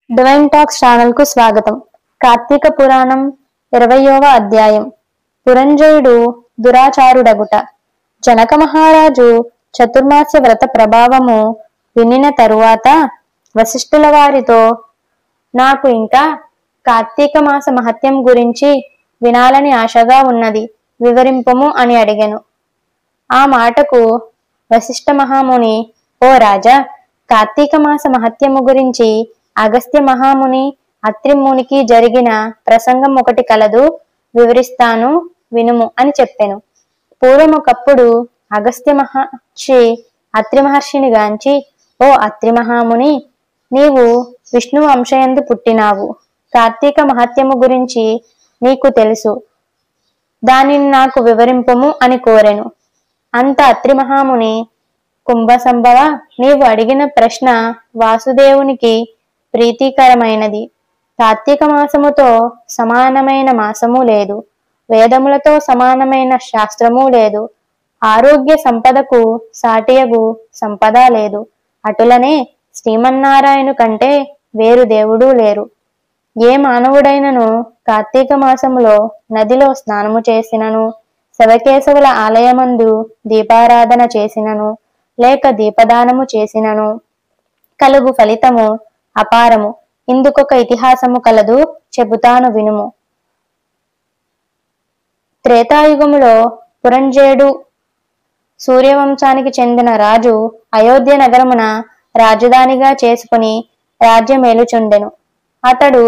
Divine talks channel కు స్వాగతం. కార్తీక పురాణం 20వ అధ్యాయం. పురంజయుడు దురాచారుడగుట. జనక మహారాజు చతుర్మాస్య వ్రత ప్రభావము వినిన తరువాత వశిష్ఠుల వారితో, నాకు ఇంకా కార్తీక మాస మహత్యం గురించి వినాలని ఆశగా ఉన్నది, వివరింపుము అని అడిగెను. ఆ మాటకు వశిష్ఠ మహాముని, ఓ రాజా, కార్తీక మాస మహత్యము గురించి అగస్త్య మహాముని అత్రి మునికి జరిగిన ప్రసంగం ఒకటి కలదు, వివరిస్తాను వినుము అని చెప్పెను. పూర్వమొకప్పుడు అగస్త్య మహర్షి అత్రి మహర్షిని గాంచి, ఓ అత్రి మహాముని, నీవు విష్ణు వంశయందు పుట్టినావు. కార్తీక మహత్యము గురించి నీకు తెలుసు, దానిని నాకు వివరింపుము అని కోరెను. అంత అత్రి మహాముని, కుంభసంభవ, నీవు అడిగిన ప్రశ్న వాసుదేవునికి ప్రీతికరమైనది. కార్తీక మాసముతో సమానమైన మాసము లేదు, వేదములతో సమానమైన శాస్త్రము లేదు, ఆరోగ్య సంపదకు సాటియగు సంపద లేదు. అటులనే శ్రీమన్నారాయణు కంటే వేరు దేవుడు లేరు. ఏ మానవుడైనను కార్తీక మాసములో నదిలో స్నానము చేసినను, శివకేశవుల ఆలయమందు దీపారాధన చేసినను, లేక దీపదానము చేసినను కలుగు ఫలితము అపారము. ఇందుకొక ఇతిహాసము కలదు, చెబుతాను వినుము. త్రేతాయుగములో పురంజయుడు సూర్యవంశానికి చెందిన రాజు అయోధ్య నగరమున రాజధానిగా చేసుకుని రాజ్యమేలుచుండెను. అతడు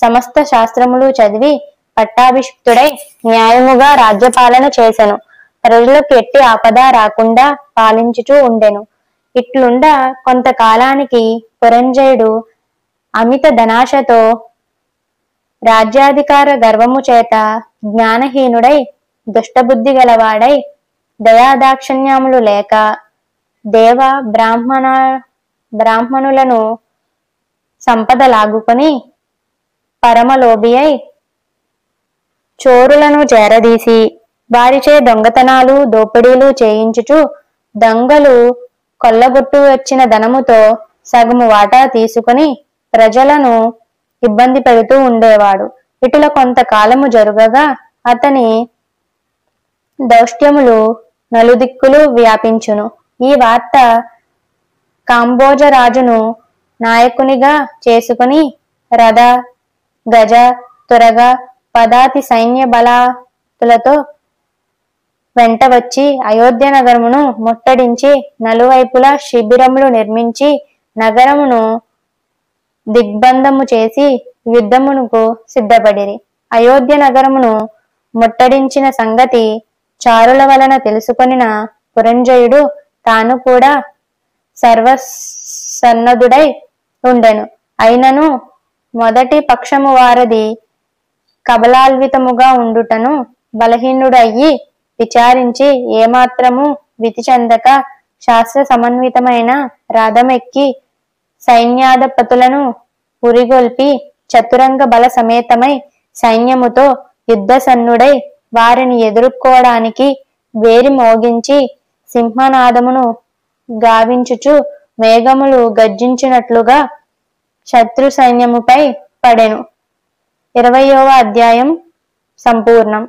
సమస్త శాస్త్రములు చదివి పట్టాభిషిక్తుడై న్యాయముగా రాజ్యపాలన చేసెను. ప్రజలకు ఎట్టి ఆపద రాకుండా పాలించుచూ ఉండెను. ఇట్లుండ కొంతకాలానికి పురంజయుడు అమిత ధనాశతో రాజ్యాధికార గర్వము చేత జ్ఞానహీనుడై దుష్టబుద్ధి గలవాడై దయాదాక్షిణ్యములు లేక దేవ బ్రాహ్మణులను సంపద లాగుకొని పరమలోభి అయి చోరులను చేరదీసి వారిచే దొంగతనాలు దోపిడీలు చేయించుచు దొంగలు కొల్లగొట్టు వచ్చిన ధనముతో సగము వాటా తీసుకుని ప్రజలను ఇబ్బంది పెడుతూ ఉండేవాడు. ఇటుల కొంతకాలము జరుగగా అతని దౌష్ట్యములు నలుదిక్కులు వ్యాపించును. ఈ వార్త కాంబోజ రాజును నాయకునిగా చేసుకుని రథ గజ తురగ పదాతి సైన్య బలాతులతో వెంట వచ్చి అయోధ్య నగరమును ముట్టడించి నలువైపులా శిబిరములు నిర్మించి నగరమును దిగ్బంధము చేసి యుద్ధమునకు సిద్ధపడిరి. అయోధ్య నగరమును ముట్టడించిన సంగతి చారుల వలన తెలుసుకొనిన పురంజయుడు తాను కూడా సర్వసన్నద్ధుడై ఉండెను. అయినను మొదటి పక్షము వారది కబలాన్వితముగా ఉండుటను బలహీనుడయ్యి విచారించి ఏమాత్రము విధి చెందక శాస్త్ర సమన్వితమైన రథమెక్కి సైన్యాధిపతులను ఉరిగొల్పి చతురంగ బల సమేతమై సైన్యముతో యుద్ధ సన్నుడై వారిని ఎదుర్కోవడానికి వేరి మోగించి సింహనాదమును గావించుచు మేఘములు గర్జించినట్లుగా శత్రు సైన్యముపై పడెను. 20వ అధ్యాయం సంపూర్ణం.